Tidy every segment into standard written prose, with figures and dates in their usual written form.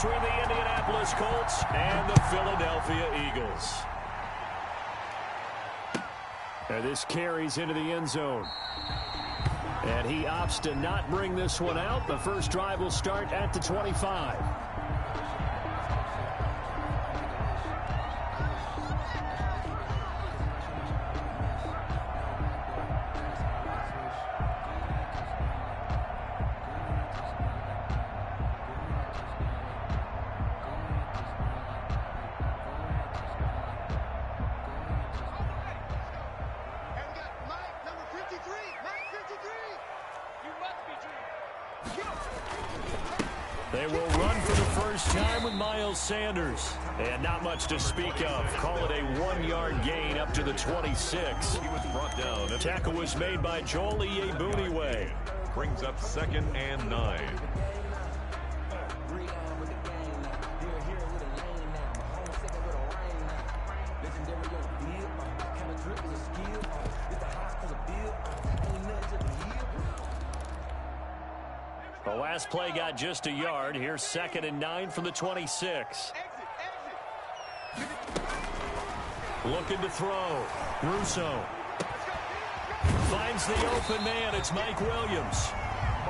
between the Indianapolis Colts and the Philadelphia Eagles. And this carries into the end zone. And he opts to not bring this one out. The first drive will start at the 25. They will run for the first time with Miles Sanders. And not much to speak of. Call it a 1-yard gain up to the 26. He was brought down. The tackle was made by Joel Iyiegbuniwe. Brings up 2nd and 9. The last play got just a yard. Here's 2nd and 9 from the 26. Looking to throw. Russo finds the open man. It's Mike Williams.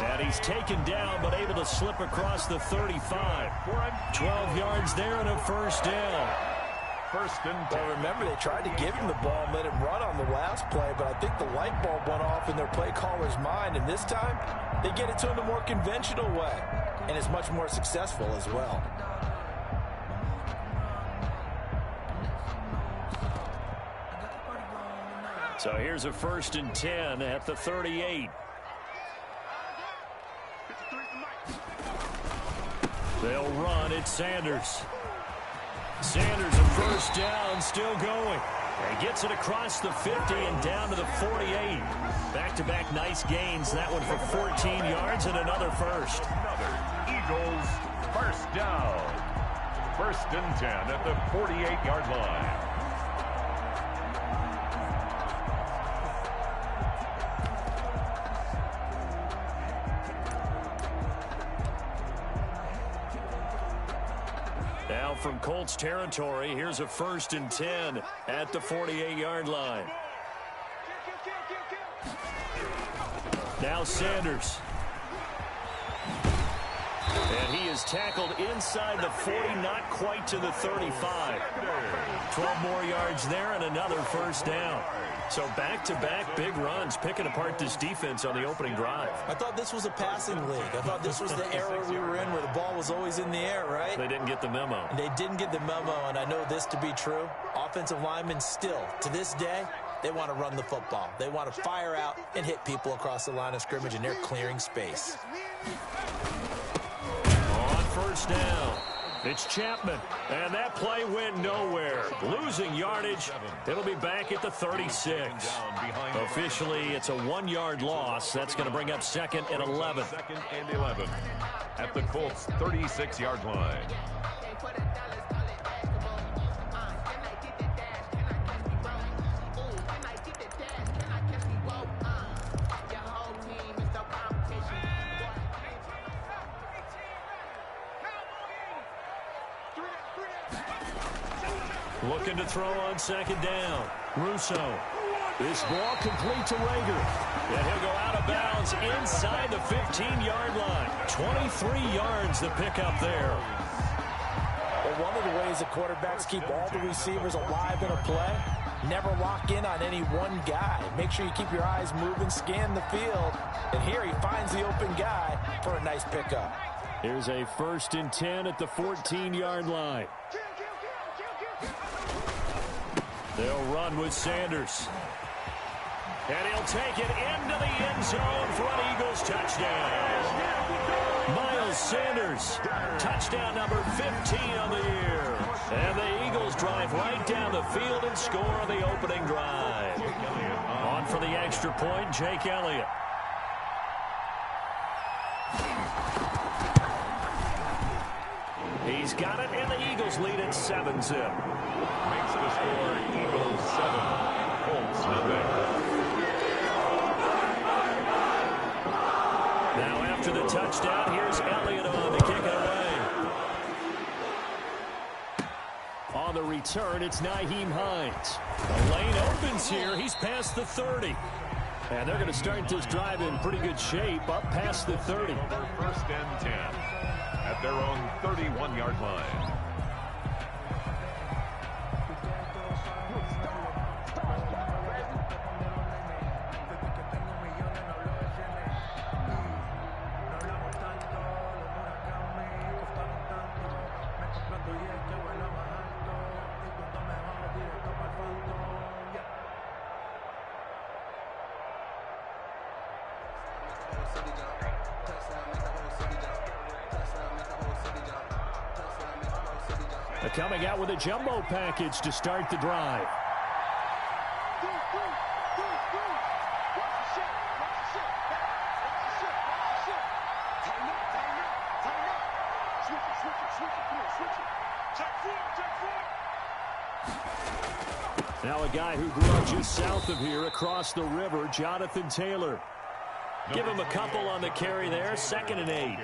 And he's taken down but able to slip across the 35. 12 yards there and a first down. First and 10. Well, remember, they tried to give him the ball and let him run on the last play, but I think the light bulb went off in their play caller's mind, and this time they get it to him the more conventional way, and it's much more successful as well. So here's a 1st and 10 at the 38. They'll run. It's Sanders. Sanders a first down, still going. And gets it across the 50 and down to the 48. Back-to-back nice gains. That one for 14 yards and another first. Another Eagles first down. 1st and 10 at the 48-yard line. Now from Colts territory, here's a 1st and 10 at the 48-yard line. Now Sanders. And he is tackled inside the 40, not quite to the 35. 12 more yards there and another first down. So back-to-back big runs, picking apart this defense on the opening drive. I thought this was a passing league. I thought this was the era we were in where the ball was always in the air, right? They didn't get the memo. They didn't get the memo, and I know this to be true. Offensive linemen still, to this day, they want to run the football. They want to fire out and hit people across the line of scrimmage, and they're clearing space. On first down, it's Chapman, and that play went nowhere. Losing yardage, it'll be back at the 36. Officially, it's a 1-yard loss. That's going to bring up 2nd and 11. 2nd and 11 at the Colts 36-yard line. Looking to throw on 2nd down. Russo. This ball complete to Rager. And he'll go out of bounds inside the 15-yard line. 23 yards the pickup there. Well, one of the ways that quarterbacks keep all the receivers alive in a play, never lock in on any one guy. Make sure you keep your eyes moving, scan the field. And here he finds the open guy for a nice pickup. Here's a 1st and 10 at the 14-yard line. They'll run with Sanders. And he'll take it into the end zone for an Eagles touchdown. Miles Sanders, touchdown number 15 on the year. And the Eagles drive right down the field and score on the opening drive. On for the extra point, Jake Elliott. He's got it, and the Eagles lead at 7-zip. Makes the score Eagles 7, Colts nothing. Now after the touchdown, here's Elliott on to kick it away. return. It's Nyheim Hines. The lane opens here. He's past the 30. And they're going to start this drive in pretty good shape, up past the 30. First and 10 at their own 31-yard line. Coming out with a jumbo package to start the drive. Now a guy who grew up just south of here across the river, Jonathan Taylor. Give him a couple on the carry there, 2nd and 8.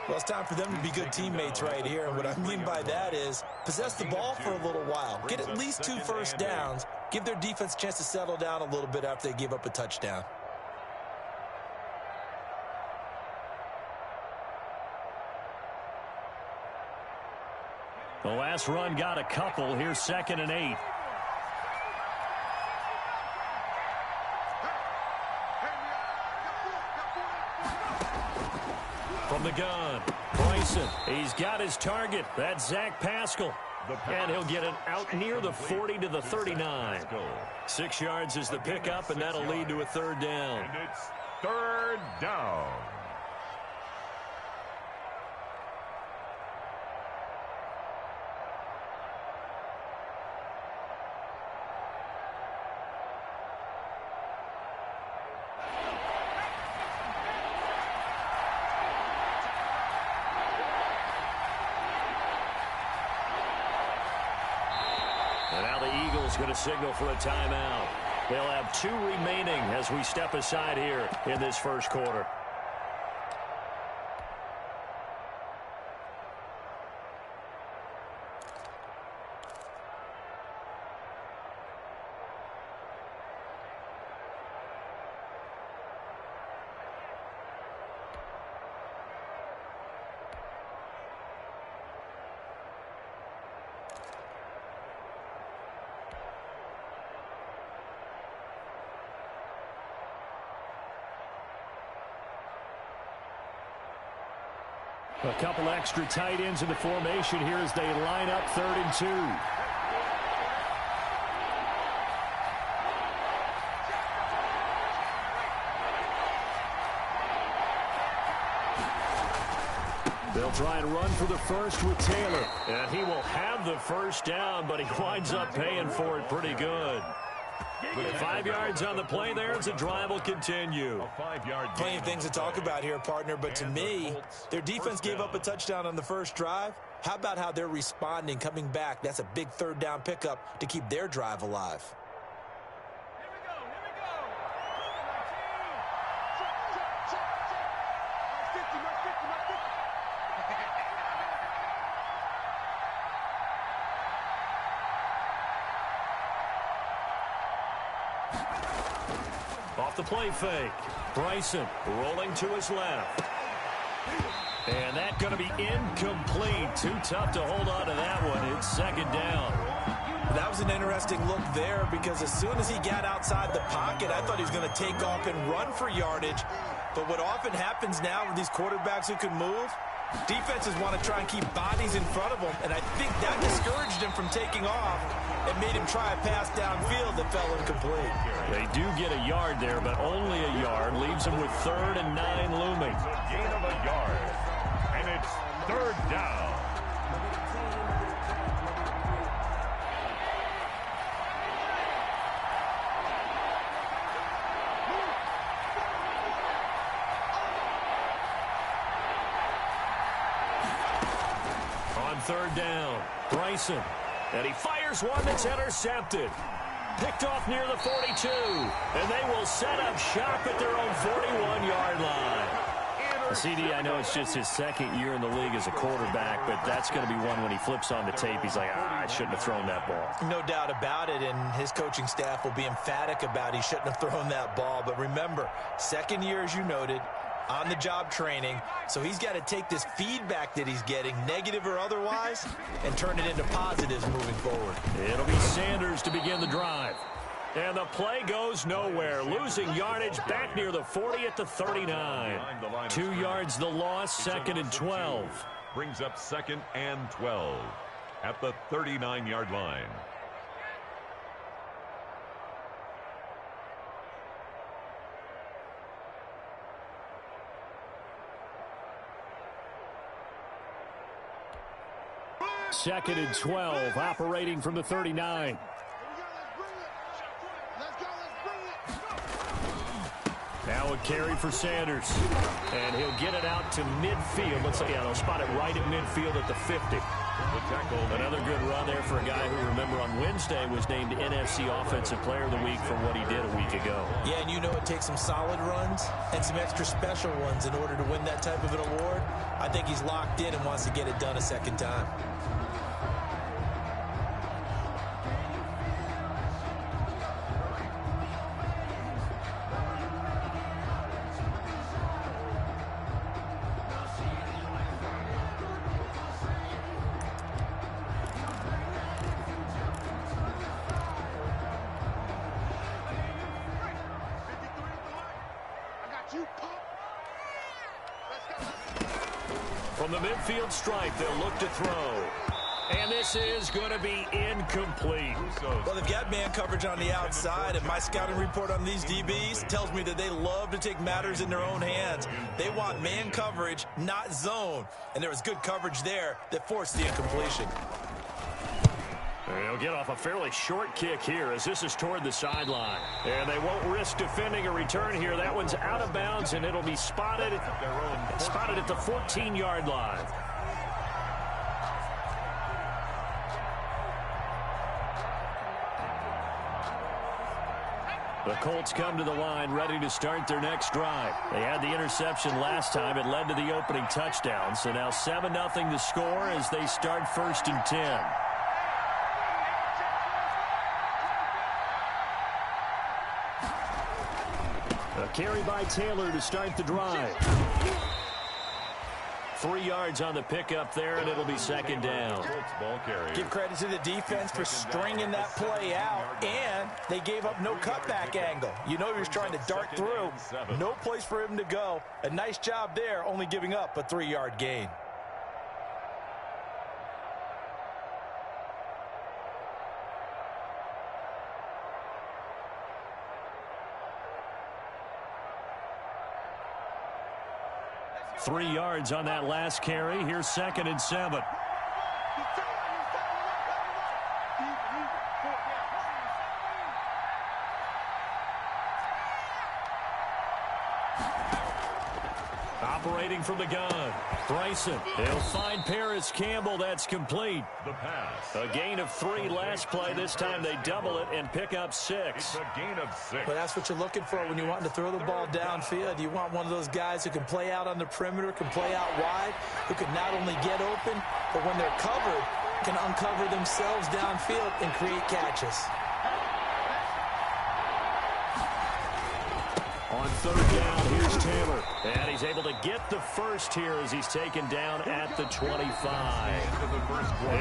Well, it's time for them to be good teammates right here. And what I mean by that is possess the ball for a little while. Get at least 2 first downs. Give their defense a chance to settle down a little bit after they give up a touchdown. The last run got a couple. Here's 2nd and 8. From the gun, Bryson. He's got his target. That's Zach Pascal. And he'll get it out near the 40 to the 39. 6 yards is the pickup, and that'll lead to a 3rd down. And it's 3rd down. Going to signal for a timeout. They'll have 2 remaining as we step aside here in this first quarter. A couple extra tight ends in the formation here as they line up 3rd and 2. They'll try and run for the first with Taylor. And he will have the first down, but he winds up paying for it pretty good. 5 yards on the play there as the drive will continue. Plenty of things to talk about here, partner, but to me, their defense gave up a touchdown on the first drive. How about how they're responding, coming back? That's a big 3rd down pickup to keep their drive alive. Off the play fake. Bryson rolling to his left. And that's going to be incomplete. Too tough to hold on to that one. It's 2nd down. That was an interesting look there because as soon as he got outside the pocket, I thought he was going to take off and run for yardage. But what often happens now with these quarterbacks who can move, defenses want to try and keep bodies in front of them, and I think that discouraged him from taking off and made him try a pass downfield that fell incomplete. They do get a yard there, but only a yard. Leaves them with 3rd and 9 looming. Gain of a yard, and it's 3rd down. On 3rd down, Bryson. And he fires one that's intercepted. Picked off near the 42. And they will set up shop at their own 41-yard line. CD, I know it's just his second year in the league as a quarterback, but that's going to be one when he flips on the tape, he's like, I shouldn't have thrown that ball. No doubt about it, and his coaching staff will be emphatic about he shouldn't have thrown that ball. But remember, second year, as you noted, on-the-job training, so he's got to take this feedback that he's getting, negative or otherwise, and turn it into positives moving forward. It'll be Sanders to begin the drive. And the play goes nowhere. Losing yardage back near the 40 at the 39. 2 yards the loss, 2nd and 12. Brings up 2nd and 12 at the 39-yard line. Second and 12, operating from the 39. Now a carry for Sanders. And he'll get it out to midfield. Let's say, they'll spot it right at midfield at the 50. Another good run there for a guy who, remember, on Wednesday was named NFC Offensive Player of the Week for what he did a week ago. Yeah, and you know it takes some solid runs and some extra special ones in order to win that type of an award. I think he's locked in and wants to get it done a second time. From the midfield stripe, they'll look to throw. And this is going to be incomplete. Well, they've got man coverage on the outside, and my scouting report on these DBs tells me that they love to take matters in their own hands. They want man coverage, not zone. And there was good coverage there that forced the incompletion. They'll get off a fairly short kick here as this is toward the sideline. And they won't risk defending a return here. That one's out of bounds, and it'll be spotted at the 14-yard line. The Colts come to the line ready to start their next drive. They had the interception last time. It led to the opening touchdown. So now 7-0 the score as they start 1st and 10. A carry by Taylor to start the drive. 3 yards on the pickup there, and it'll be 2nd down. Give credit to the defense for stringing that play out, and they gave up no cutback angle. You know he was trying to dart through. No place for him to go. A nice job there, only giving up a 3-yard gain. Three yards on that last carry. Here's 2nd and 7. Operating from the gun. Bryson. He'll find Paris Campbell. That's complete. The pass. A gain of 3 last play. This time they double it and pick up 6. It's a gain of 6. But that's what you're looking for when you want to throw the ball downfield. You want one of those guys who can play out on the perimeter, can play out wide, who can not only get open, but when they're covered, can uncover themselves downfield and create catches. On 3rd down, here's Taylor. And he's able to get the first here as he's taken down at the 25.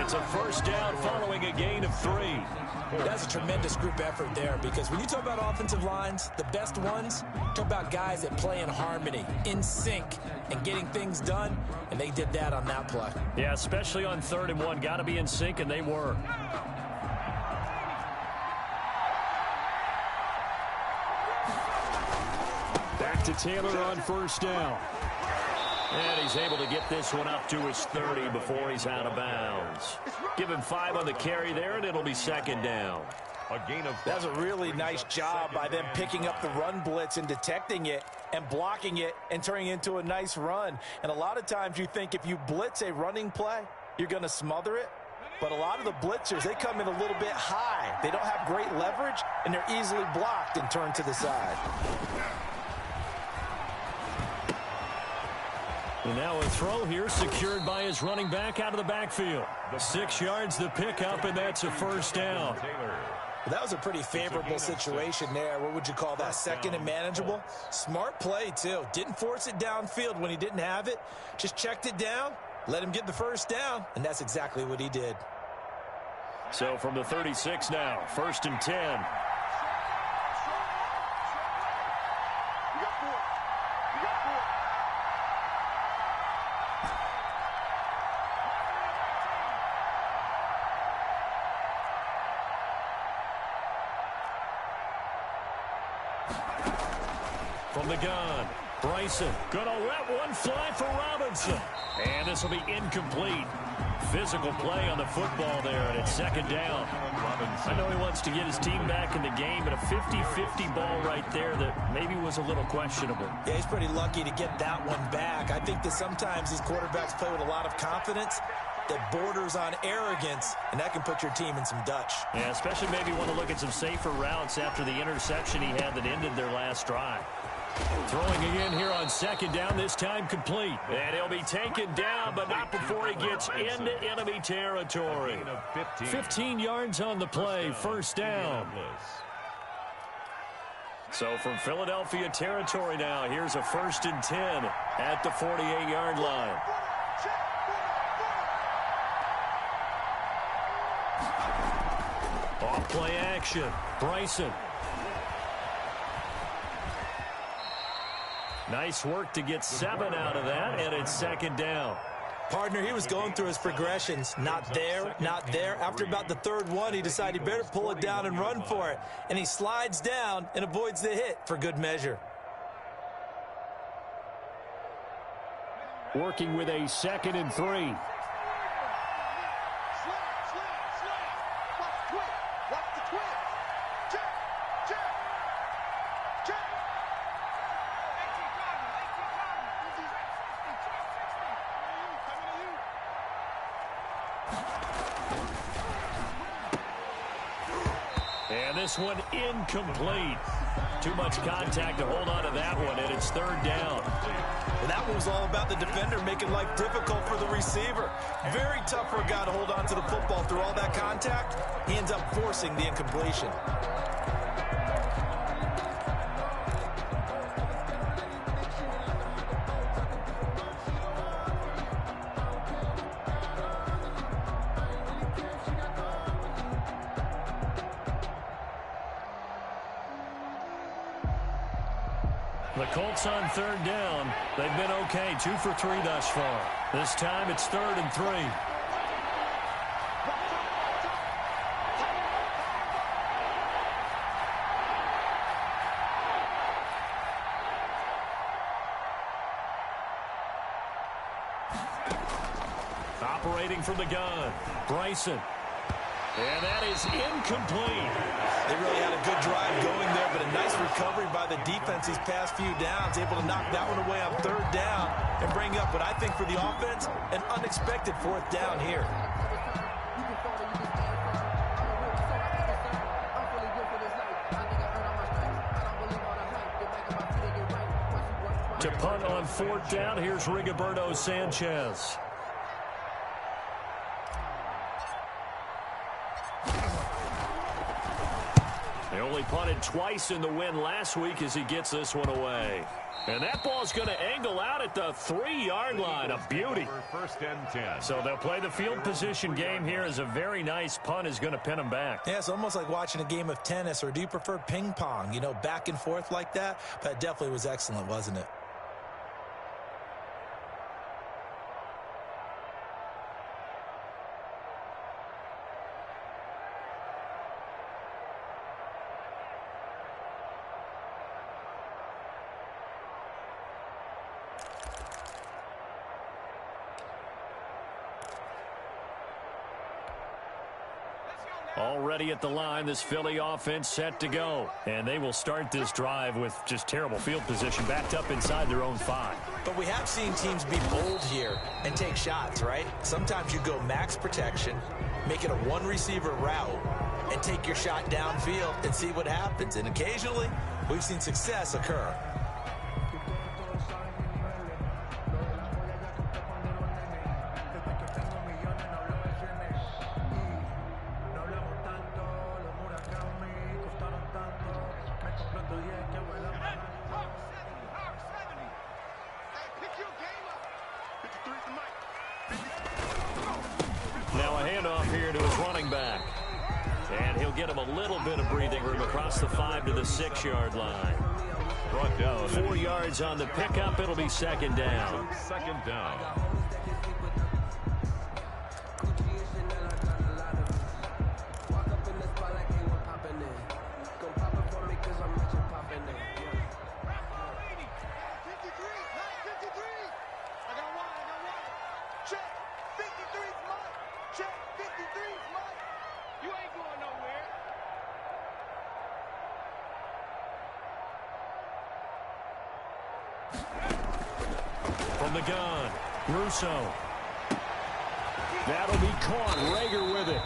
It's a 1st down following a gain of 3. That's a tremendous group effort there, because when you talk about offensive lines, the best ones, talk about guys that play in harmony, in sync, and getting things done, and they did that on that play. Yeah, especially on 3rd and 1. Got to be in sync, and they were. Back to Taylor on 1st down. And he's able to get this one up to his 30 before he's out of bounds. Give him 5 on the carry there, and it'll be 2nd down. A gain of 5. That's a really nice job by them picking up the run blitz and detecting it and blocking it and turning it into a nice run. And a lot of times you think if you blitz a running play, you're going to smother it. But a lot of the blitzers, they come in a little bit high. They don't have great leverage, and they're easily blocked and turned to the side. And now a throw here secured by his running back out of the backfield. 6 yards the pickup, and that's a first down. That was a pretty favorable situation there. What would you call that? Second and manageable? Smart play, too. Didn't force it downfield when he didn't have it. Just checked it down, let him get the first down, and that's exactly what he did. So from the 36 now, 1st and 10. From the gun, Bryson gonna let one fly for Robinson. And this will be incomplete. Physical play on the football there, and it's 2nd down. I know he wants to get his team back in the game, but a 50-50 ball right there that maybe was a little questionable. Yeah, he's pretty lucky to get that one back. I think that sometimes these quarterbacks play with a lot of confidence that borders on arrogance, and that can put your team in some Dutch. Yeah, especially maybe want to look at some safer routes after the interception he had that ended their last drive. Throwing again here on 2nd down, this time complete. And he'll be taken down, but not before he gets into enemy territory. 15 yards on the play, 1st down. So from Philadelphia territory now, here's a 1st and 10 at the 48-yard line. Off play action, Bryson. Nice work to get 7 out of that, and it's 2nd down. Partner, he was going through his progressions. Not there, not there. After about the 3rd one, he decided he better pull it down and run for it. And he slides down and avoids the hit for good measure. Working with a 2nd and 3. And this one incomplete. Too much contact to hold on to that one, and it's 3rd down. Well, that one was all about the defender making life difficult for the receiver. Very tough for a guy to hold on to the football through all that contact. He ends up forcing the incompletion. The Colts on 3rd down. They've been okay, 2 for 3 thus far. This time it's 3rd and 3. Operating from the gun, Bryson. And that is incomplete. They really had a good drive going there, but a nice recovery by the defense these past few downs, able to knock that one away on 3rd down and bring up what I think for the offense, an unexpected 4th down here. To punt on 4th down, here's Rigoberto Sanchez. They only punted twice in the win last week as he gets this one away. And that ball's going to angle out at the 3-yard line. A beauty. 1st and 10. So they'll play the field position game here as a very nice punt is going to pin them back. Yeah, it's almost like watching a game of tennis, or do you prefer ping pong? You know, back and forth like that? That definitely was excellent, wasn't it? Already at the line, this Philly offense set to go. And they will start this drive with just terrible field position, backed up inside their own 5. But we have seen teams be bold here and take shots, right? Sometimes you go max protection, make it a 1-receiver route, and take your shot downfield and see what happens. And occasionally, we've seen success occur. Now a handoff here to his running back. And he'll get him a little bit of breathing room across the 5 to the 6-yard line. Brought down. 4 yards on the pickup. It'll be second down. Second down. From the gun, Russo. That'll be caught. Rager with it.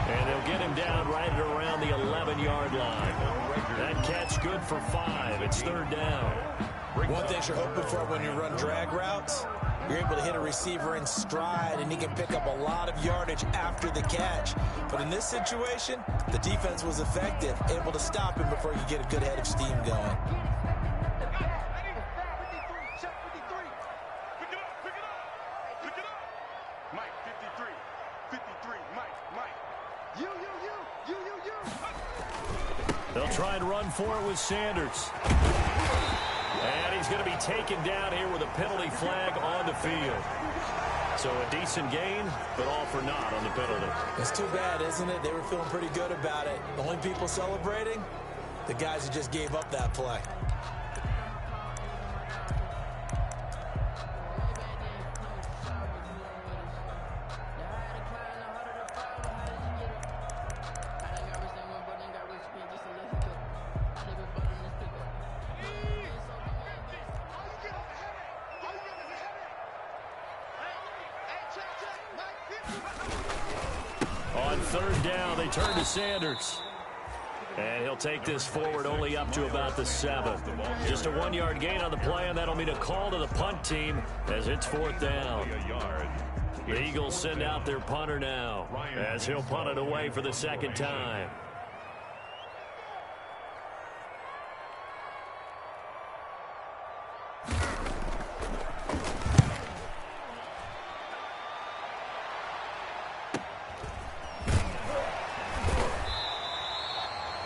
And they'll get him down right at around the 11-yard line. That catch good for 5. It's third down. One thing you're hoping for when you run drag routes, you're able to hit a receiver in stride, and he can pick up a lot of yardage after the catch. But in this situation, the defense was effective, able to stop him before you get a good head of steam going. They'll try and run for it with Sanders. And he's going to be taken down here with a penalty flag on the field. So a decent gain, but all for naught on the penalty. It's too bad, isn't it? They were feeling pretty good about it. The only people celebrating, the guys who just gave up that play. On third down, they turn to Sanders. And he'll take this forward only up to about the 7. Just a 1-yard gain on the play, and that'll mean a call to the punt team as it's fourth down. The Eagles send out their punter now as he'll punt it away for the second time.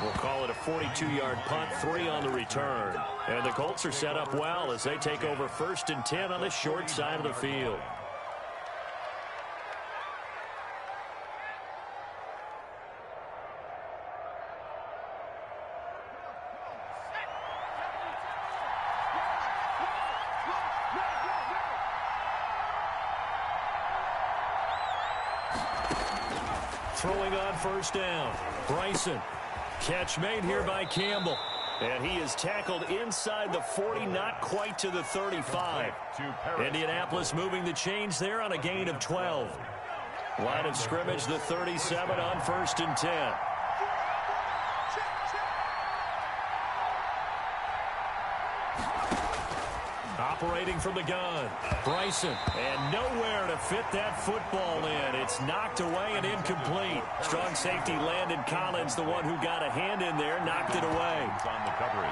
We'll call it a 42-yard punt, 3 on the return. And the Colts are set up well as they take over 1st and 10 on the short side of the field. Throwing on first down, Bryson. Catch made here by Campbell. And he is tackled inside the 40, not quite to the 35. Indianapolis moving the chains there on a gain of 12. Line of scrimmage, the 37 on 1st and 10. Operating from the gun, Bryson, and nowhere to fit that football in. It's knocked away and incomplete. Strong safety Landon Collins, the one who got a hand in there, knocked it away. On the coverage.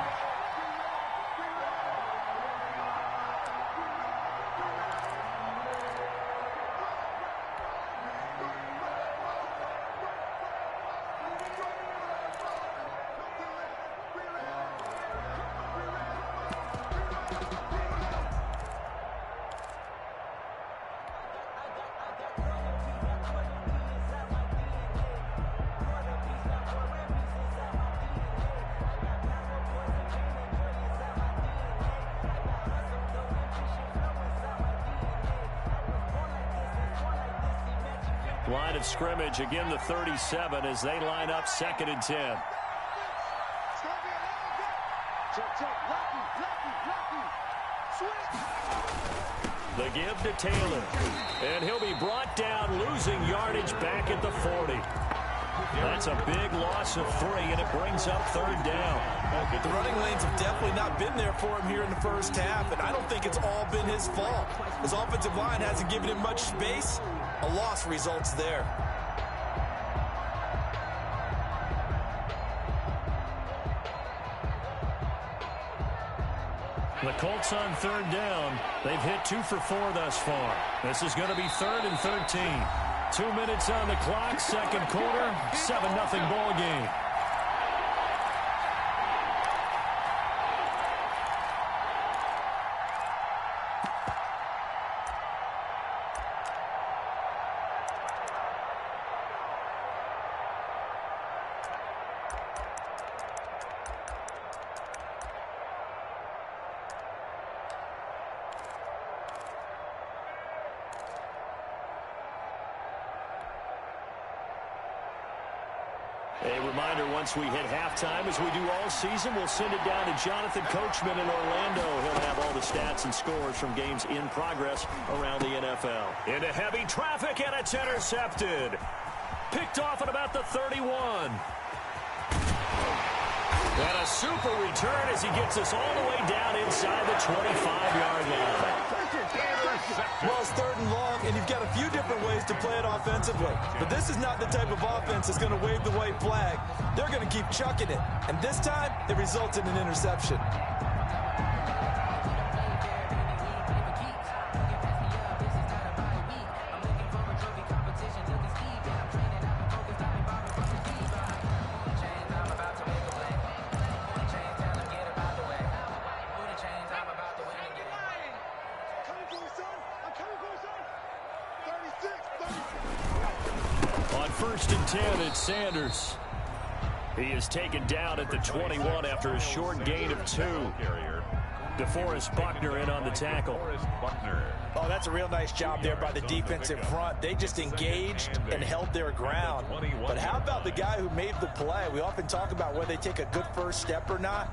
Line of scrimmage, again the 37 as they line up 2nd and 10. The give to Taylor. And he'll be brought down, losing yardage back at the 40. That's a big loss of 3, and it brings up 3rd down. The running lanes have definitely not been there for him here in the first half, and I don't think it's all been his fault. His offensive line hasn't given him much space. A loss results there. The Colts on 3rd down. They've hit 2 for 4 thus far. This is going to be 3rd and 13. 2 minutes on the clock, second quarter, 7-0 ball game. A reminder, once we hit halftime, as we do all season, we'll send it down to Jonathan Coachman in Orlando. He'll have all the stats and scores from games in progress around the NFL. Into heavy traffic, and it's intercepted. Picked off at about the 31. And a super return as he gets us all the way down inside the 25-yard line. Well, it's 3rd and long, and you've got a few different ways to play it offensively. But this is not the type of offense that's going to wave the white flag. They're going to keep chucking it. And this time, it results in an interception. On 1st and 10, it's Sanders. He is taken down at the 21 after a short gain of 2. DeForest Buckner in on the tackle. Oh, that's a real nice job there by the defensive front. They just engaged and held their ground. But how about the guy who made the play? We often talk about whether they take a good first step or not.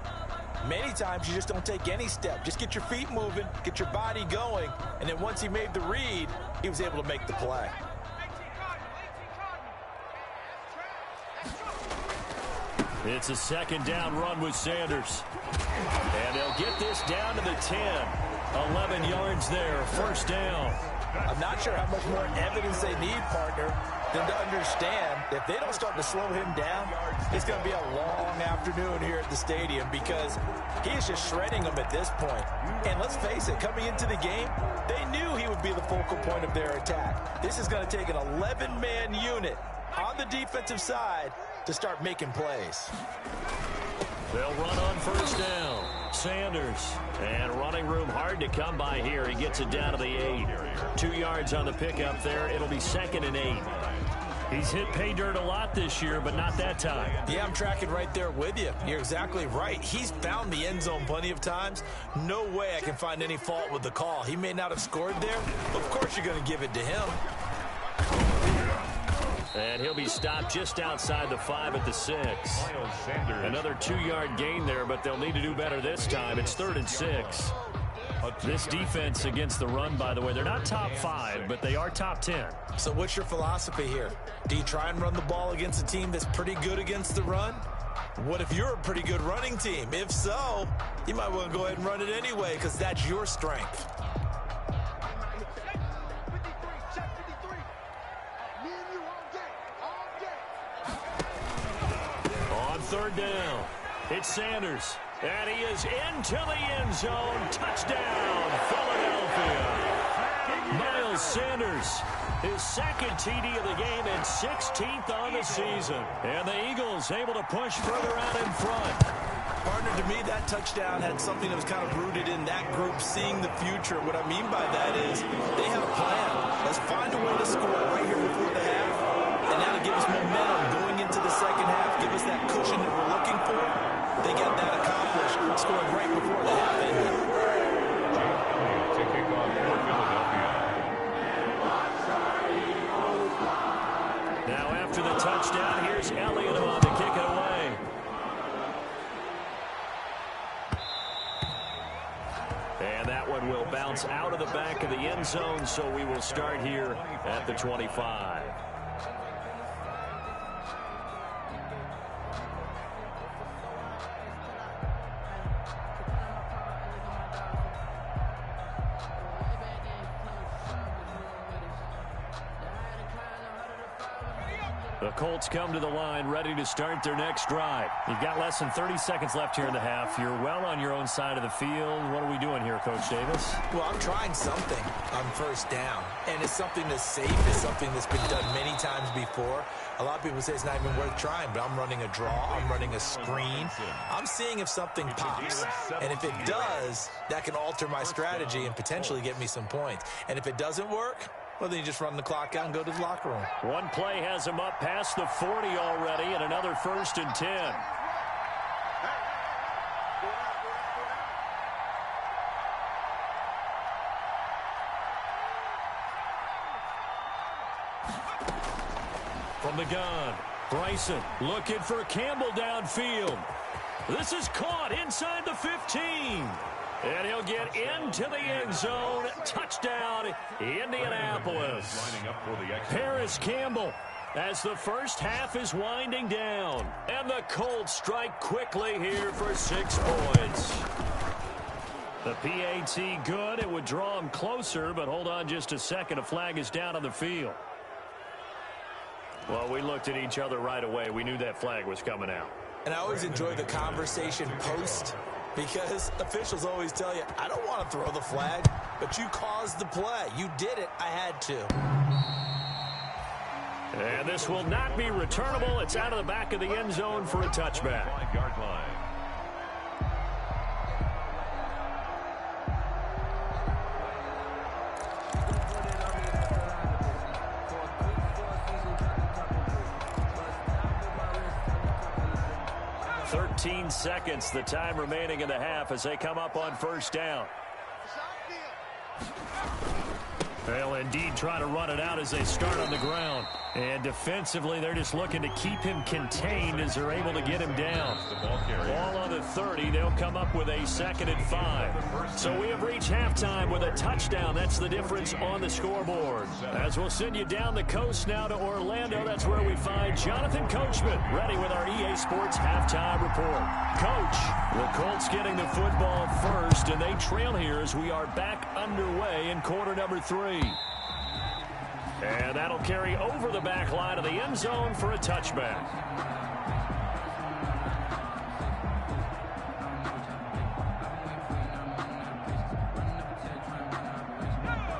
Many times you just don't take any step. Just get your feet moving, get your body going, and then once he made the read, he was able to make the play. It's a 2nd down run with Sanders. And they'll get this down to the 10. 11 yards there, 1st down. I'm not sure how much more evidence they need, partner, than to understand if they don't start to slow him down, it's going to be a long afternoon here at the stadium because he is just shredding them at this point. And let's face it, coming into the game, they knew he would be the focal point of their attack. This is going to take an 11-man unit on the defensive side to start making plays. They'll run on 1st down. Sanders. And running room hard to come by here. He gets it down to the 8. 2 yards on the pickup there. It'll be 2nd and 8. He's hit pay dirt a lot this year, but not that time. Yeah, I'm tracking right there with you. You're exactly right. He's found the end zone plenty of times. No way I can find any fault with the call. He may not have scored there. Of course you're going to give it to him. And he'll be stopped just outside the 5 at the 6. Another 2-yard gain there, but they'll need to do better this time. It's 3rd and 6. This defense against the run, by the way, they're not top 5, but they are top 10. So what's your philosophy here? Do you try and run the ball against a team that's pretty good against the run? What if you're a pretty good running team? If so, you might want to go ahead and run it anyway because that's your strength. On 3rd down, it's Sanders. And he is into the end zone. Touchdown, Philadelphia. Miles Sanders, his 2nd TD of the game and 16th on the season. And the Eagles able to push further out in front. Partner, to me, that touchdown had something that was kind of rooted in that group seeing the future. What I mean by that is they have a plan. Let's find a way to score right here before the half. And that'll give us momentum going into the 2nd half, give us that cushion that we're looking for. They got that accomplished, scoring right before the half ended. To kick off for Philadelphia. Now after the touchdown, here's Elliott on to kick it away. And that one will bounce out of the back of the end zone, so we will start here at the 25. The Colts come to the line ready to start their next drive. You've got less than 30 seconds left here in the half. You're well on your own side of the field. What are we doing here, Coach Davis? Well, I'm trying something on first down, and it's something that's safe. It's something that's been done many times before. A lot of people say it's not even worth trying, but I'm running a draw. I'm running a screen. I'm seeing if something pops, and if it does, that can alter my strategy and potentially get me some points. And if it doesn't work, well, then you just run the clock out and go to the locker room. One play has him up past the 40 already, and another 1st and 10. From the gun, Bryson looking for Campbell downfield. This is caught inside the 15. And he'll get into the end zone. Touchdown, Indianapolis. Paris Campbell as the first half is winding down. And the Colts strike quickly here for 6 points. The PAT good. It would draw him closer, but hold on just a second. A flag is down on the field. Well, we looked at each other right away. We knew that flag was coming out. And I always enjoy the conversation post, because officials always tell you, I don't want to throw the flag, but you caused the play. You did it. I had to. And this will not be returnable. It's out of the back of the end zone for a touchback. 5-yard line. Seconds, the time remaining in the half as they come up on first down. They'll indeed try to run it out as they start on the ground. And defensively, they're just looking to keep him contained as they're able to get him down. Ball on the 30. They'll come up with a 2nd and 5. So we have reached halftime with a touchdown. That's the difference on the scoreboard. As we'll send you down the coast now to Orlando, that's where we find Jonathan Coachman ready with our EA Sports halftime report. Coach, the Colts getting the football first, and they trail here as we are back underway in quarter number 3. And that'll carry over the back line of the end zone for a touchback.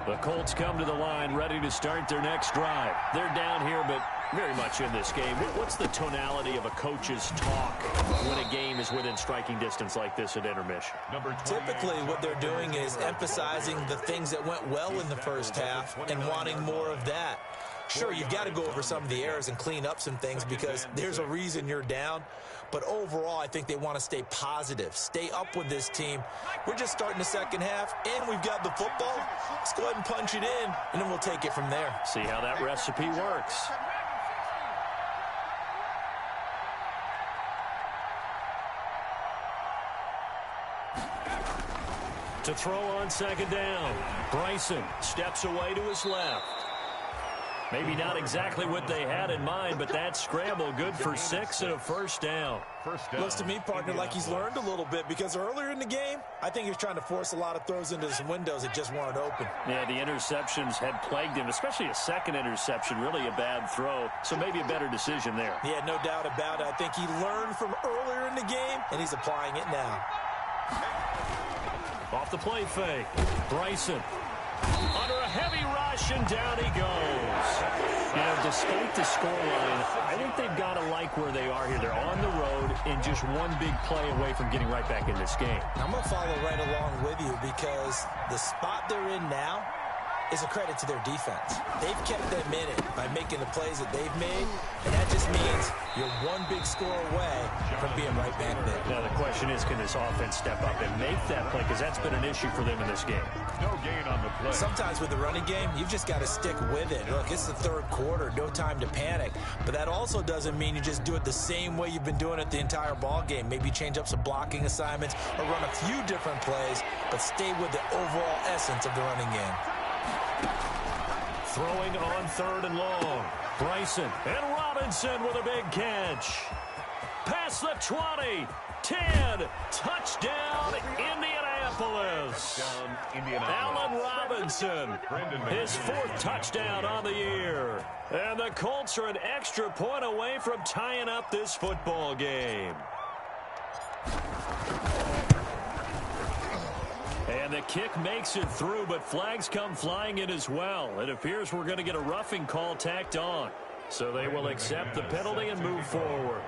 The Colts come to the line ready to start their next drive. They're down here, but very much in this game. What's the tonality of a coach's talk when a game is within striking distance like this at intermission? Typically, what they're doing is emphasizing the things that went well in the first half and wanting more of that. Sure, you've got to go over some of the errors and clean up some things because there's a reason you're down. But overall, I think they want to stay positive, stay up with this team. We're just starting the second half, and we've got the football. Let's go ahead and punch it in, and then we'll take it from there. See how that recipe works. To throw on second down, Bryson steps away to his left. Maybe not exactly what they had in mind, but that scramble good for 6 and a first down. Looks to me, partner, like he's learned a little bit because earlier in the game, I think he was trying to force a lot of throws into some windows that just weren't open. Yeah, the interceptions had plagued him, especially a second interception, really a bad throw. So maybe a better decision there. Yeah, no doubt about it. I think he learned from earlier in the game, and he's applying it now. Off the play fake, Bryson. Under a heavy rush, and down he goes. You know, despite the scoreline, I think they've got to like where they are here. They're on the road and just one big play away from getting right back in this game. I'm going to follow right along with you because the spot they're in now is a credit to their defense. They've kept them in it by making the plays that they've made, and that just means you're one big score away from being right back there. Now the question is, can this offense step up and make that play? Because that's been an issue for them in this game. No gain on the play. Sometimes with the running game, you've just got to stick with it. Look, it's the third quarter, no time to panic. But that also doesn't mean you just do it the same way you've been doing it the entire ball game. Maybe change up some blocking assignments or run a few different plays, but stay with the overall essence of the running game. Throwing on 3rd and long. Bryson and Robinson with a big catch. Past the 20. 10. Touchdown, Indianapolis. Allen Robinson, his 4th touchdown on the year. And the the Colts are an extra point away from tying up this football game. And the kick makes it through, but flags come flying in as well. It appears we're going to get a roughing call tacked on. So they will accept the penalty and move forward.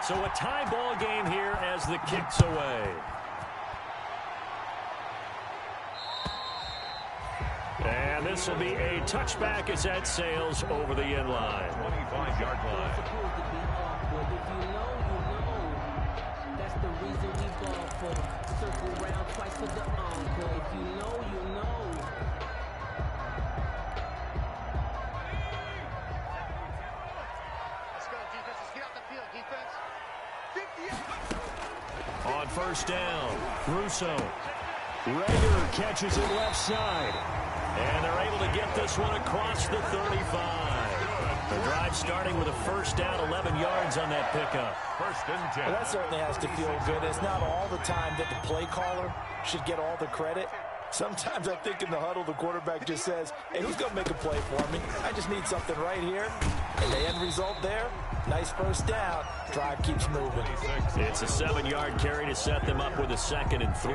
So a tie ball game here as the kick's away. And this will be a touchback as that sails over the end line. 25-yard line. That's the reason we ball for. Circle round twice for the encore. If you know, you know. Let's go, defense. Let's get out the field, defense. 58. On first down, Russo. Rager catches it left side. And they're able to get this one across the 35. The drive starting with a first down, 11 yards on that pickup. First and 10. Well, that certainly has to feel good. It's not all the time that the play caller should get all the credit. Sometimes I think in the huddle, the quarterback just says, hey, who's going to make a play for me? I just need something right here. And the end result there, nice first down. Drive keeps moving. It's a 7-yard carry to set them up with a 2nd and 3.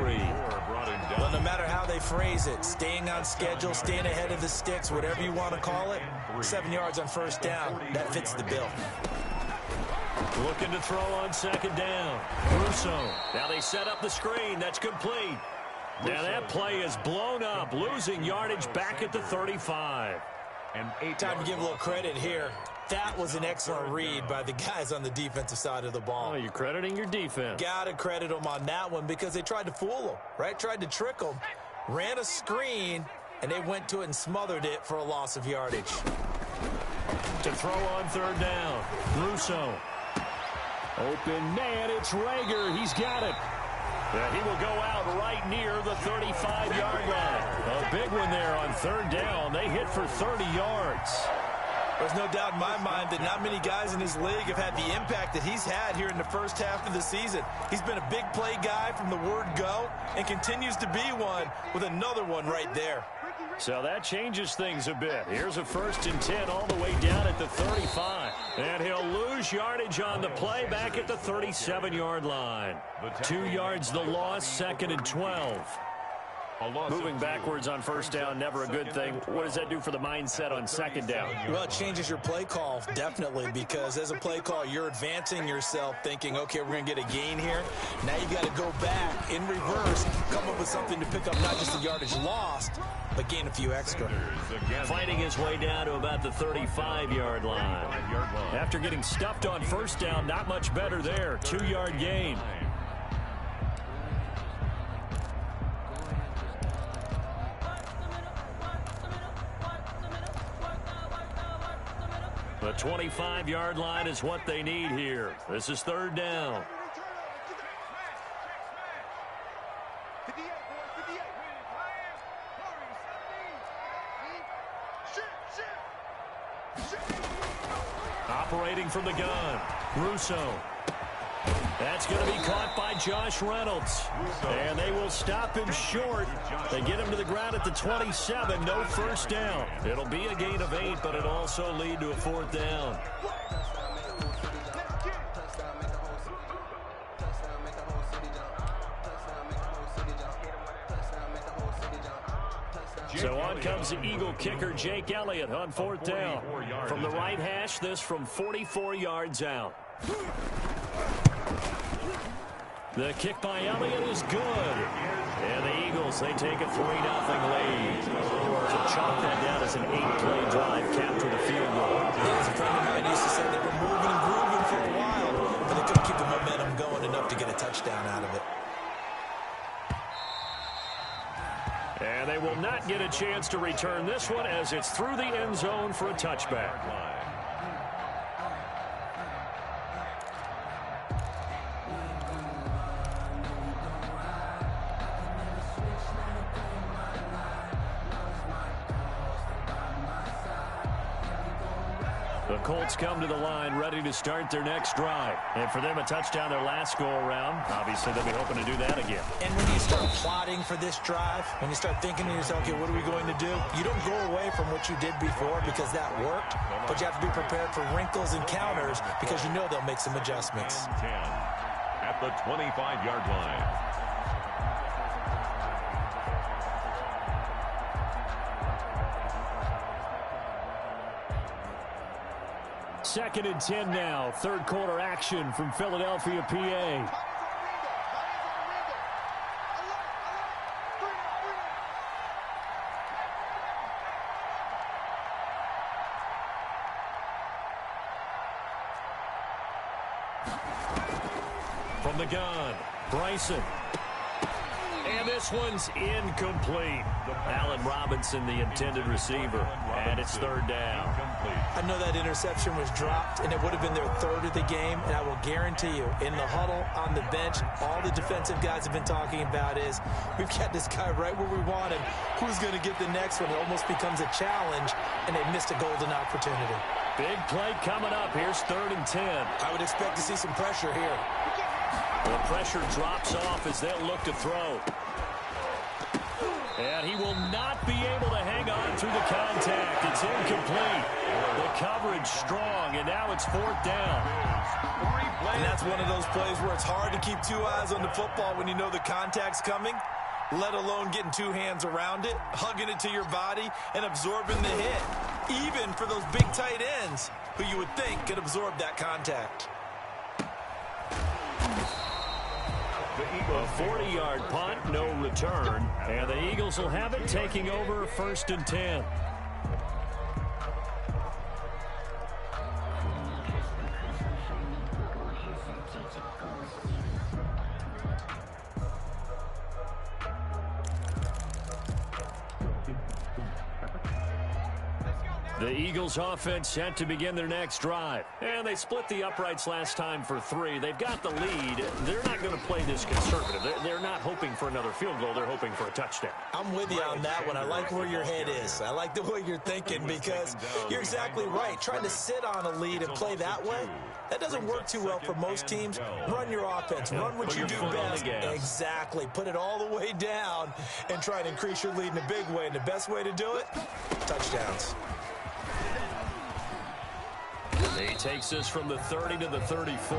Well, no matter how they phrase it, staying on schedule, staying ahead of the sticks, whatever you want to call it, 7 yards on first down, that fits the bill. Looking to throw on 2nd down. Russo. Now they set up the screen. That's complete. Now that play is blown up, losing yardage back at the 35. And 8 Time to give a little credit here. That was an excellent read by the guys on the defensive side of the ball. Oh, you're crediting your defense. Got to credit them on that one because they tried to fool them, right? Tried to trick them. Ran a screen, and they went to it and smothered it for a loss of yardage. To throw on 3rd down. Russo. Open man, it's Rager. He's got it. Yeah, he will go out right near the 35-yard line. A big one there on 3rd down. They hit for 30 yards. There's no doubt in my mind that not many guys in his league have had the impact that he's had here in the first half of the season. He's been a big play guy from the word go and continues to be one with another one right there. So that changes things a bit. Here's a 1st and 10 all the way down at the 35. And he'll lose yardage on the play back at the 37-yard line. 2 yards the loss, 2nd and 12. Moving backwards on 1st down, never a good thing. What does that do for the mindset on 2nd down? Well, it changes your play call, definitely, because as a play call, you're advancing yourself thinking, okay, we're going to get a gain here. Now you got to go back in reverse, come up with something to pick up not just the yardage lost, but gain a few extra. Fighting his way down to about the 35-yard line. After getting stuffed on 1st down, not much better there. 2-yard gain. The 25-yard line is what they need here. This is 3rd down. Operating from the gun, Russo. That's going to be caught by Josh Reynolds. And they will stop him short. They get him to the ground at the 27. No 1st down. It'll be a gain of 8, but it'll also lead to a 4th down. So on comes the Eagle kicker, Jake Elliott, on 4th down. From the right hash, this from 44 yards out. The kick by Elliott is good. And the Eagles, they take a 3-0 lead. To chalk that down as an 8-play drive, capture the field goal. As a friend of mine used to say, they were moving and grooving for a while, but they couldn't keep the momentum going enough to get a touchdown out of it. And they will not get a chance to return this one as it's through the end zone for a touchback. The Colts come to the line ready to start their next drive. And for them, a touchdown their last go-around. Obviously, they'll be hoping to do that again. And when you start plotting for this drive, when you start thinking to yourself, okay, what are we going to do? You don't go away from what you did before because that worked, but you have to be prepared for wrinkles and counters because you know they'll make some adjustments. 10 at the 25-yard line. Second and 10 now. Third quarter action from Philadelphia, PA. From the gun, Bryson. And this one's incomplete. Allen Robinson, the intended receiver, and it's third down. I know that interception was dropped, and it would have been their third of the game, and I will guarantee you, in the huddle, on the bench, all the defensive guys have been talking about is, we've got this guy right where we want him. Who's going to get the next one? It almost becomes a challenge, and they missed a golden opportunity. Big play coming up. Here's third and 10. I would expect to see some pressure here. The pressure drops off as they'll look to throw. And he will not be able to hang on through the contact. It's incomplete. The coverage strong, and now it's fourth down. And that's one of those plays where it's hard to keep two eyes on the football when you know the contact's coming, let alone getting two hands around it, hugging it to your body, and absorbing the hit. Even for those big tight ends who you would think could absorb that contact. A 40-yard punt, no return, and the Eagles will have it taking over first and 10. The Eagles offense set to begin their next drive. And they split the uprights last time for 3. They've got the lead. They're not going to play this conservative. They're not hoping for another field goal. They're hoping for a touchdown. I'm with you on that one. I like where your head is. I like the way you're thinking because you're exactly right. Trying to sit on a lead and play that way, that doesn't work too well for most teams. Run your offense. Run what you do best. Exactly. Put it all the way down and try to increase your lead in a big way. And the best way to do it, touchdowns. He takes this from the 30 to the 34.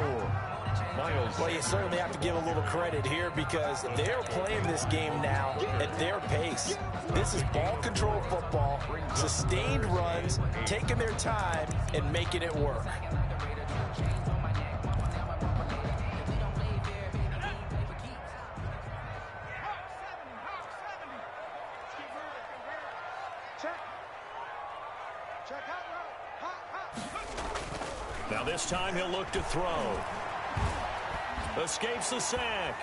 Well, you certainly have to give a little credit here because they're playing this game now at their pace. This is ball control football, sustained runs, taking their time, and making it work. Now this time he'll look to throw. Escapes the sack.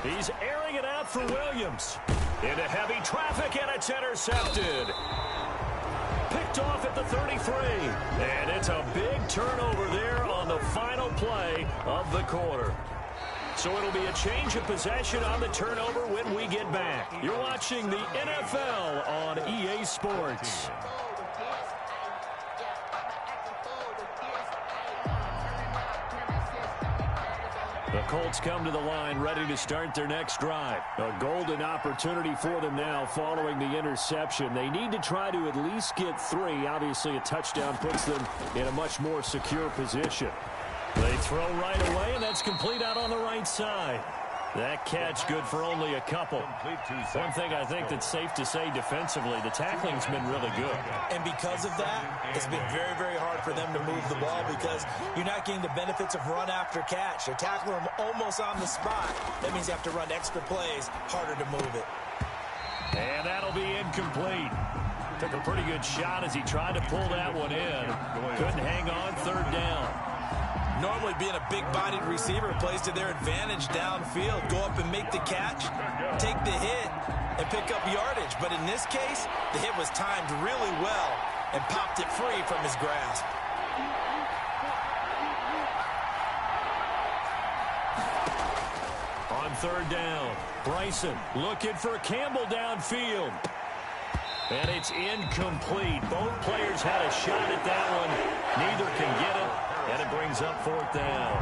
He's airing it out for Williams. Into heavy traffic, and it's intercepted. Picked off at the 33. And it's a big turnover there on the final play of the quarter. So it'll be a change of possession on the turnover when we get back. You're watching the NFL on EA Sports. The Colts come to the line ready to start their next drive. A golden opportunity for them now following the interception. They need to try to at least get 3. Obviously, a touchdown puts them in a much more secure position. They throw right away, and that's complete out on the right side. That catch good for only a couple. One thing I think that's safe to say defensively, the tackling's been really good. And because of that, it's been very, very hard for them to move the ball because you're not getting the benefits of run after catch. They're tackling them almost on the spot. That means you have to run extra plays, harder to move it. And that'll be incomplete. Took a pretty good shot as he tried to pull that one in. Couldn't hang on, third down. Normally being a big-bodied receiver plays to their advantage downfield. Go up and make the catch, take the hit, and pick up yardage. But in this case, the hit was timed really well and popped it free from his grasp. On third down, Bryson looking for Campbell downfield. And it's incomplete. Both players had a shot at that one. Neither can get it, and it brings up fourth down.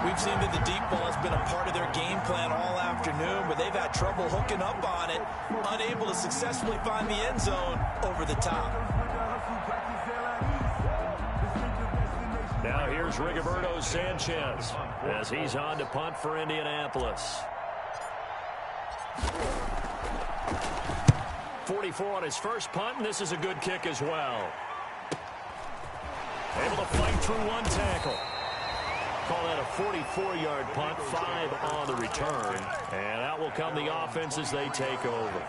We've seen that the deep ball has been a part of their game plan all afternoon, but they've had trouble hooking up on it, unable to successfully find the end zone over the top. Now here's Rigoberto Sanchez as he's on to punt for Indianapolis. 44 on his first punt, and this is a good kick as well. Able to fight through one tackle. Call that a 44-yard punt, 5 on the return. And out will come the offense as they take over.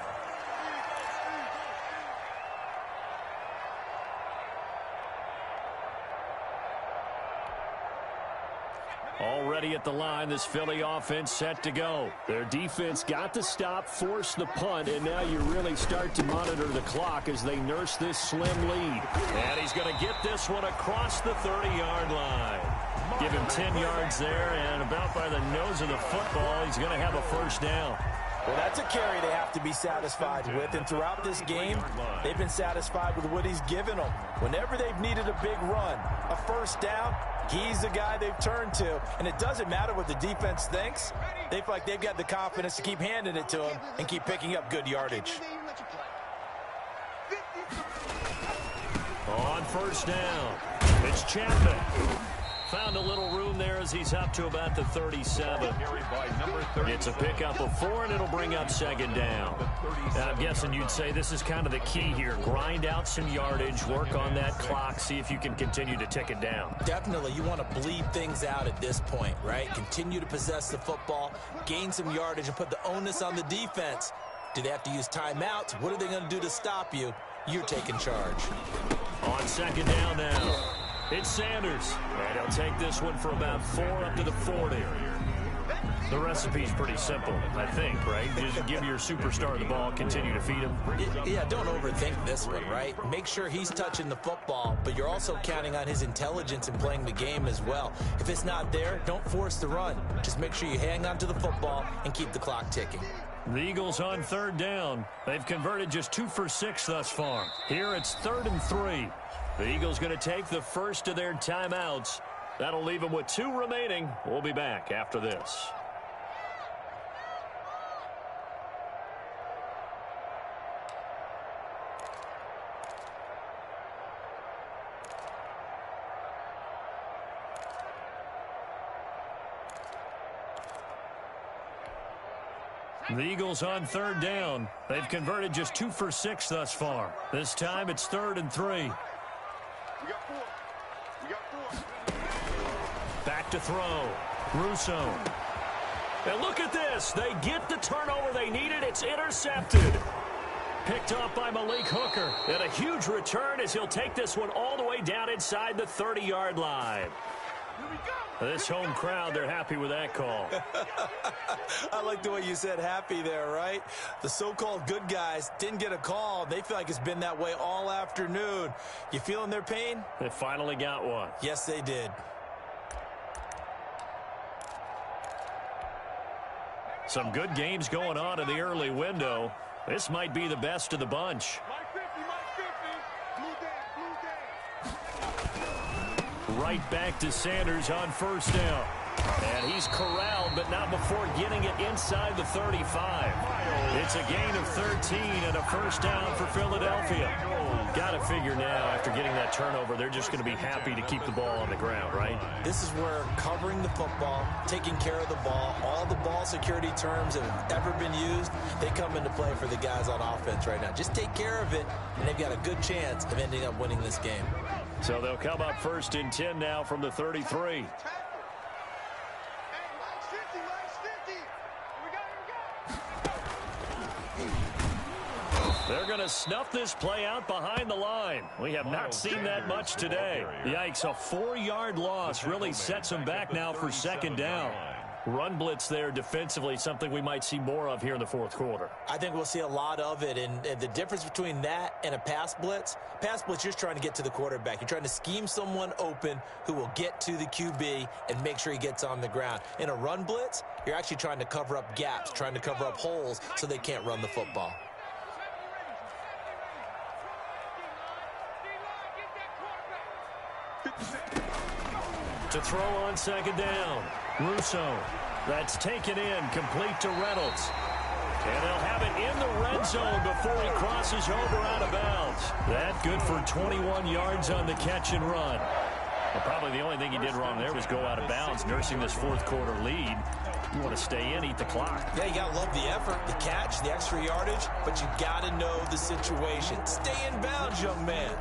Already at the line, this Philly offense set to go. Their defense got the stop, forced the punt, and now you really start to monitor the clock as they nurse this slim lead. And he's going to get this one across the 30-yard line. Give him 10 yards there, and about by the nose of the football, he's going to have a first down. Well, that's a carry they have to be satisfied with, and throughout this game, they've been satisfied with what he's given them. Whenever they've needed a big run, a first down, he's the guy they've turned to, and it doesn't matter what the defense thinks. They feel like they've got the confidence to keep handing it to him and keep picking up good yardage. On first down, it's Chapman. Found a little room there as he's up to about the 37. It's a pickup of 4, and it'll bring up second down. And I'm guessing you'd say this is kind of the key here. Grind out some yardage, work on that clock, see if you can continue to tick it down. Definitely, you want to bleed things out at this point, right? Continue to possess the football, gain some yardage, and put the onus on the defense. Do they have to use timeouts? What are they going to do to stop you? You're taking charge. On second down now. It's Sanders, and he'll take this one for about 4 up to the 40. The recipe's pretty simple, I think, right? Just give your superstar the ball, continue to feed him. Yeah, don't overthink this one, right? Make sure he's touching the football, but you're also counting on his intelligence in playing the game as well. If it's not there, don't force the run. Just make sure you hang on to the football and keep the clock ticking. The Eagles on third down. They've converted just 2 for 6 thus far. Here it's 3rd and 3. The Eagles going to take the first of their timeouts. That'll leave them with 2 remaining. We'll be back after this. The Eagles on third down. They've converted just 2 for 6 thus far. This time it's 3rd and 3. Back to throw. Russo. And look at this. They get the turnover they needed. It's intercepted. Picked off by Malik Hooker. And a huge return as he'll take this one all the way down inside the 30-yard line. This home crowd, they're happy with that call. I like the way you said happy there, right? The so-called good guys didn't get a call. They feel like it's been that way all afternoon. You feeling their pain? They finally got one. Yes, they did. Some good games going on in the early window. This might be the best of the bunch. Right back to Sanders on first down. And he's corralled, but not before getting it inside the 35. It's a gain of 13 and a first down for Philadelphia. Got to figure now, after getting that turnover, they're just going to be happy to keep the ball on the ground, right? This is where covering the football, taking care of the ball, all the ball security terms that have ever been used, they come into play for the guys on offense right now. Just take care of it, and they've got a good chance of ending up winning this game. So they'll come up 1st and 10 now from the 33. They're going to snuff this play out behind the line. We have not seen that much today. Yikes, a 4-yard loss really sets them back now for second down. Run blitz there defensively, something we might see more of here in the 4th quarter. I think we'll see a lot of it, and the difference between that and a pass blitz, you're just trying to get to the quarterback. You're trying to scheme someone open who will get to the QB and make sure he gets on the ground. In a run blitz, you're actually trying to cover up gaps, trying to cover up holes so they can't run the football. To throw on second down, Russo. That's taken in, complete to Reynolds. And they'll have it in the red zone before he crosses over out of bounds. That good for 21 yards on the catch and run. Well, probably the only thing he did wrong there was go out of bounds, nursing this fourth quarter lead. You want to stay in, eat the clock. Yeah, you got to love the effort, the catch, the extra yardage, but you got to know the situation. Stay in bounds, young man.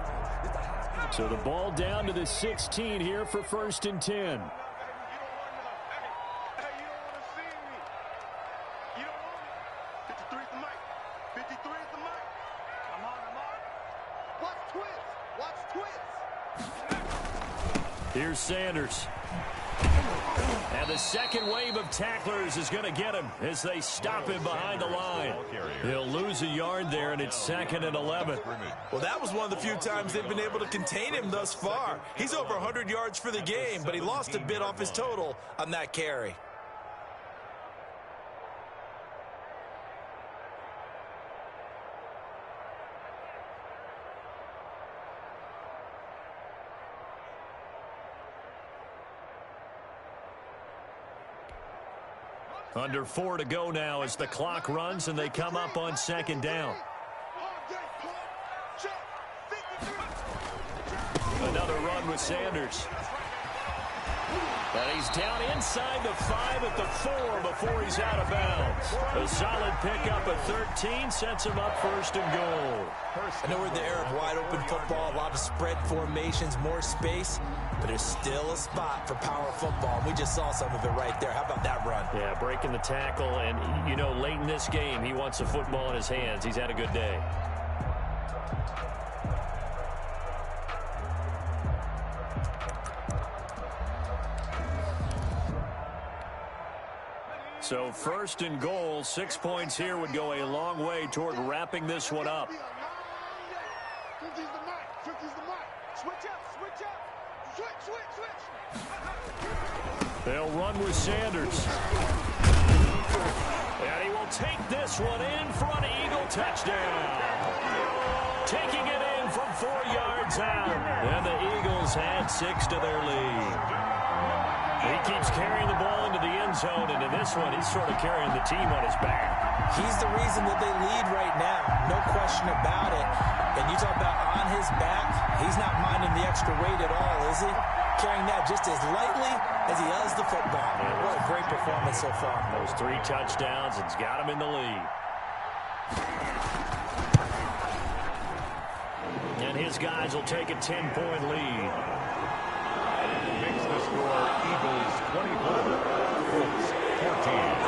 So the ball down to the 16 here for 1st and 10. Here's Sanders. And the second wave of tacklers is going to get him as they stop him behind the line. He'll lose a yard there, and it's 2nd and 11. Well, that was one of the few times they've been able to contain him thus far. He's over 100 yards for the game, but he lost a bit off his total on that carry. Under 4 to go now as the clock runs and they come up on second down. Another run with Sanders. And he's down inside the 5 at the 4 before he's out of bounds. A solid pickup at 13 sets him up 1st and goal. I know we're in the era of wide open football, a lot of spread formations, more space, but there's still a spot for power football. And we just saw some of it right there. How about that run? Yeah, breaking the tackle, and you know, late in this game, he wants the football in his hands. He's had a good day. So 1st and goal, 6 points here would go a long way toward wrapping this one up. They'll run with Sanders. And he will take this one in for an Eagle touchdown. Taking it in from 4 yards out. And the Eagles add 6 to their lead. He keeps carrying the ball into the end zone, and in this one, he's sort of carrying the team on his back. He's the reason that they lead right now, no question about it. And you talk about on his back, he's not minding the extra weight at all, is he? Carrying that just as lightly as he does the football. What a great performance so far. Those 3 touchdowns, it's got him in the lead. And his guys will take a 10-point lead. Makes the score Eagles 24, Colts 14.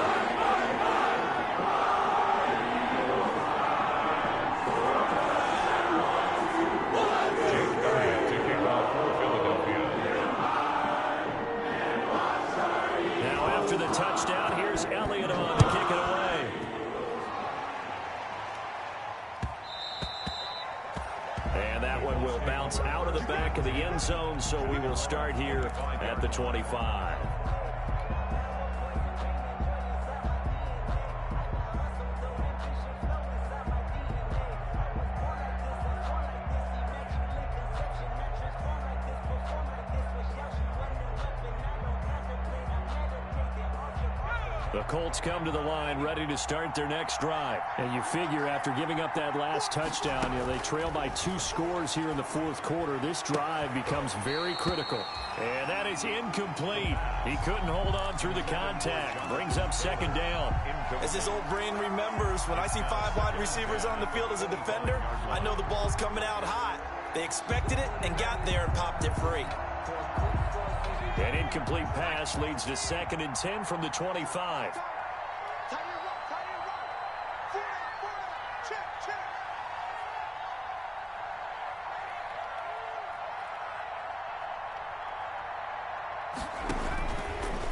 Touchdown. Here's Elliott on to kick it away. And that one will bounce out of the back of the end zone, so we will start here at the 25. The Colts come to the line ready to start their next drive. And you figure after giving up that last touchdown, they trail by 2 scores here in the 4th quarter. This drive becomes very critical. And that is incomplete. He couldn't hold on through the contact. Brings up second down. As his old brain remembers, when I see 5 wide receivers on the field as a defender, I know the ball's coming out hot. They expected it and got there and popped it free. An incomplete pass leads to 2nd and 10 from the 25.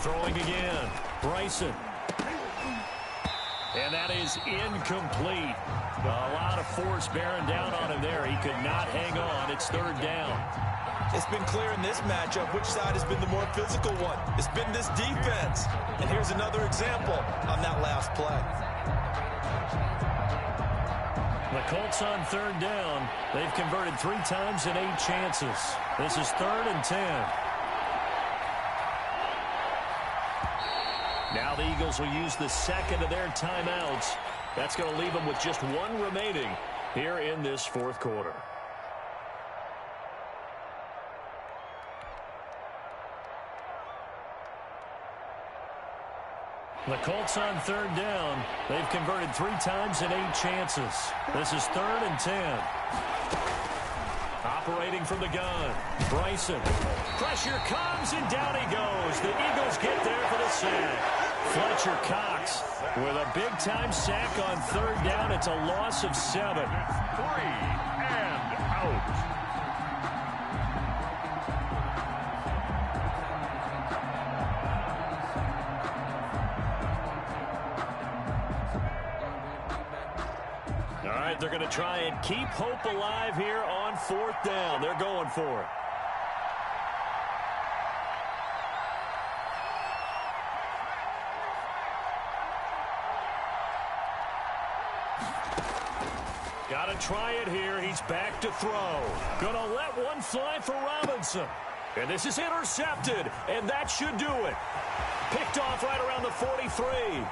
Throwing again, Bryson. And that is incomplete. A lot of force bearing down on him there. He could not hang on. It's 3rd down. It's been clear in this matchup which side has been the more physical one. It's been this defense. And here's another example on that last play. The Colts on third down. They've converted 3 times in 8 chances. This is 3rd and 10. Now the Eagles will use the second of their timeouts. That's going to leave them with just 1 remaining here in this 4th quarter. The Colts on third down. They've converted 3 times in 8 chances. This is 3rd and 10. Operating from the gun. Bryson. Pressure comes, and down he goes. The Eagles get there for the sack. Fletcher Cox with a big-time sack on third down. It's a loss of 7. 3 and out. They're going to try and keep hope alive here on 4th down. They're going for it. Got to try it here. He's back to throw. Going to let one fly for Robinson. And this is intercepted, and that should do it. Picked off right around the 43.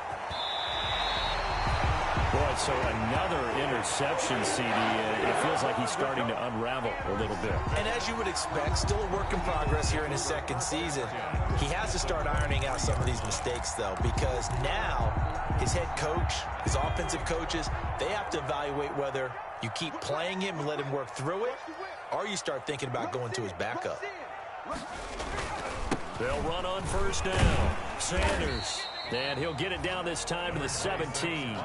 Boy, so another interception, CD. It feels like he's starting to unravel a little bit. And as you would expect, still a work in progress here in his 2nd season. He has to start ironing out some of these mistakes, though, because now his head coach, his offensive coaches, they have to evaluate whether you keep playing him and let him work through it, or you start thinking about going to his backup. They'll run on 1st down. Sanders. And he'll get it down this time to the 17.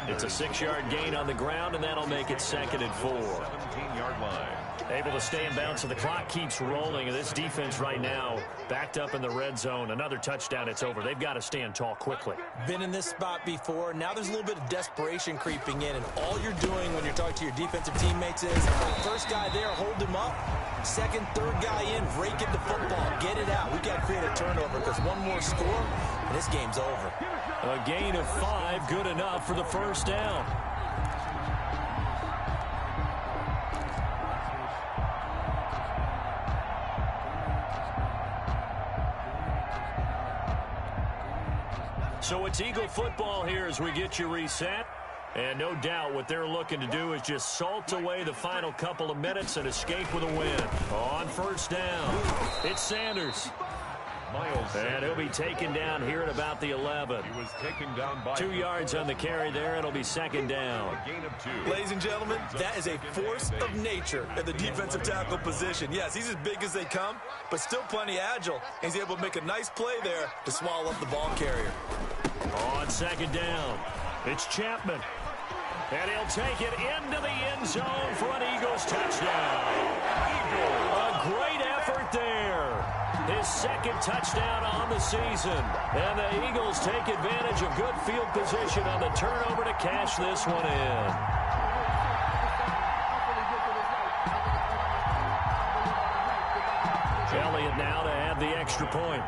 It's a 6-yard gain on the ground, and that'll make it 2nd and 4. 17-yard line. Able to stay in bounds, so the clock keeps rolling. And this defense right now backed up in the red zone. Another touchdown, it's over. They've got to stand tall quickly. Been in this spot before. Now there's a little bit of desperation creeping in, and all you're doing when you're talking to your defensive teammates is, first guy there, hold him up. Second, third guy in, rake in the football. Get it out. We've got to create a turnover because one more score, and this game's over. A gain of 5, good enough for the 1st down. So it's Eagle football here as we get you reset. And no doubt what they're looking to do is just salt away the final couple of minutes and escape with a win. On 1st down, it's Sanders. And he'll be taken down here at about the 11. He was taken down by 2 yards on the carry there. It'll be 2nd down. A gain of 2. Ladies and gentlemen, that is a force of nature at the defensive tackle position. Yes, he's as big as they come, but still plenty agile. And he's able to make a nice play there to swallow up the ball carrier. On 2nd down, it's Chapman. And he'll take it into the end zone for an Eagles touchdown. A great effort there. His 2nd touchdown on the season. And the Eagles take advantage of good field position on the turnover to cash this one in. Elliott now to add the extra point.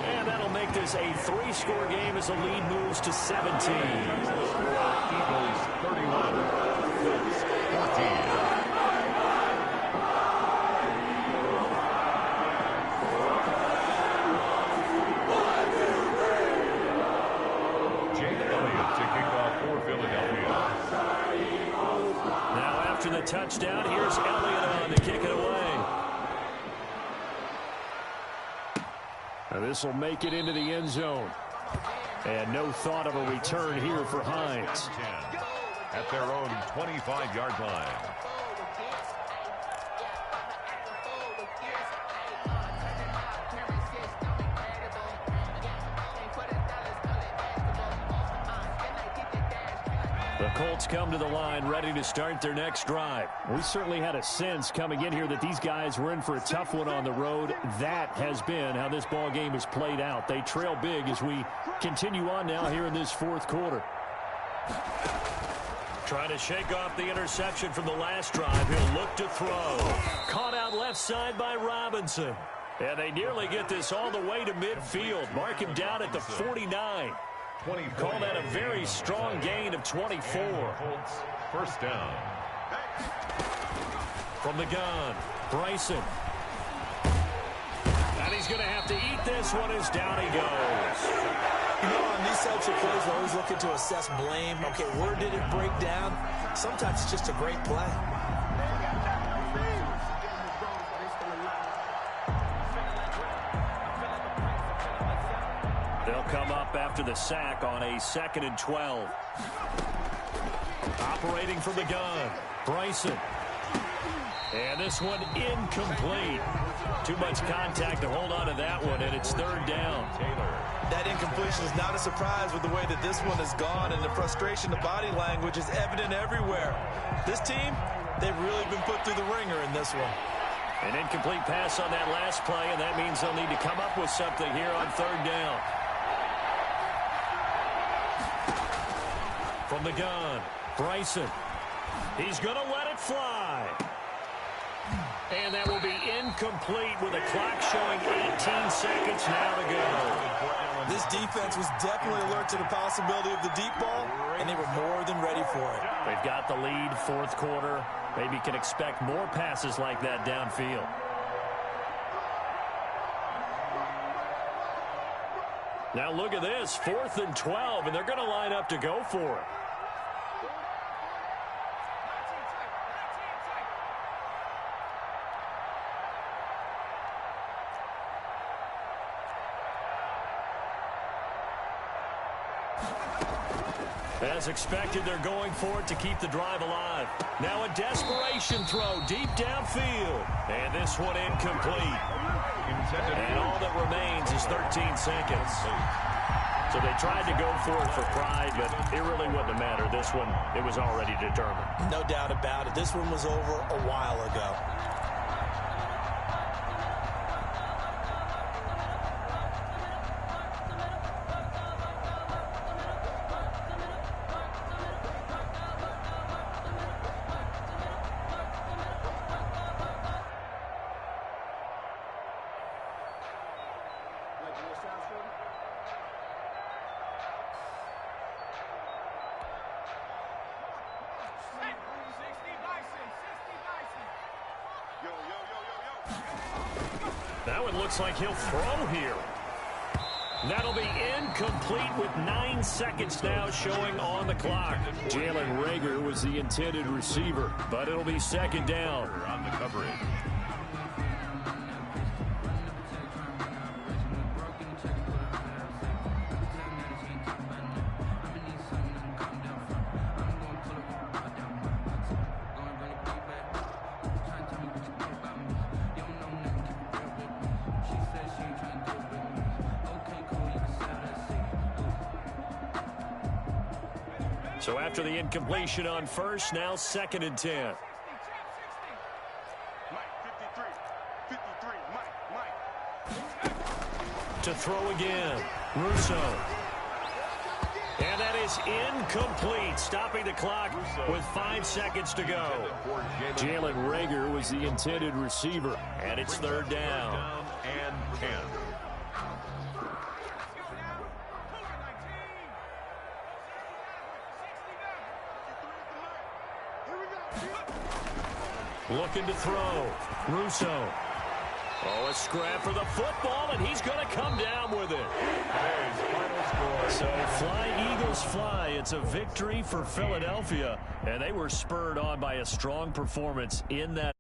And that'll make this a 3-score game as the lead moves to 17. Eagles 31, Colts 14. The touchdown. Here's Elliott on to kick it away. Now this will make it into the end zone. And no thought of a return here for Hines. At their own 25-yard line. The Colts come to the line ready to start their next drive. We certainly had a sense coming in here that these guys were in for a tough one on the road. That has been how this ball game has played out. They trail big as we continue on now here in this 4th quarter. Trying to shake off the interception from the last drive. He'll look to throw. Caught out left side by Robinson. And they nearly get this all the way to midfield. Mark him down at the 49. Call that a very strong gain of 24. Colts, first down. From the gun, Bryson. And he's going to have to eat this one as down he goes. You know, on these types of plays, we're always looking to assess blame. Okay, where did it break down? Sometimes it's just a great play. They'll come up after the sack on a 2nd and 12. Operating from the gun, Bryson. And this one incomplete. Too much contact to hold on to that one, and it's 3rd down. Taylor. That incompletion is not a surprise with the way that this one has gone, and the frustration, the body language is evident everywhere. This team, they've really been put through the ringer in this one. An incomplete pass on that last play, and that means they'll need to come up with something here on 3rd down. From the gun, Bryson. He's going to let it fly. And that will be incomplete with a clock showing 18 seconds now to go. This defense was definitely alert to the possibility of the deep ball, and they were more than ready for it. They've got the lead, 4th quarter. Maybe can expect more passes like that downfield. Now look at this, 4th and 12, and they're going to line up to go for it. As expected, they're going for it to keep the drive alive. Now a desperation throw deep downfield. And this one incomplete. And all that remains is 13 seconds. So they tried to go for it for pride, but it really wouldn't have mattered. This one, it was already determined. No doubt about it. This one was over a while ago. Now it looks like he'll throw here. That'll be incomplete with 9 seconds now showing on the clock. Jalen Reagor was the intended receiver, but it'll be 2nd down. On the coverage. So after the incompletion on 1st, now 2nd and 10. To throw again, Russo. And that is incomplete, stopping the clock with 5 seconds to go. Jalen Reagor was the intended receiver, and it's 3rd down. And 10. Looking to throw. Russo. Oh, a scrap for the football, and he's going to come down with it. So fly, Eagles, fly. It's a victory for Philadelphia, and they were spurred on by a strong performance in that.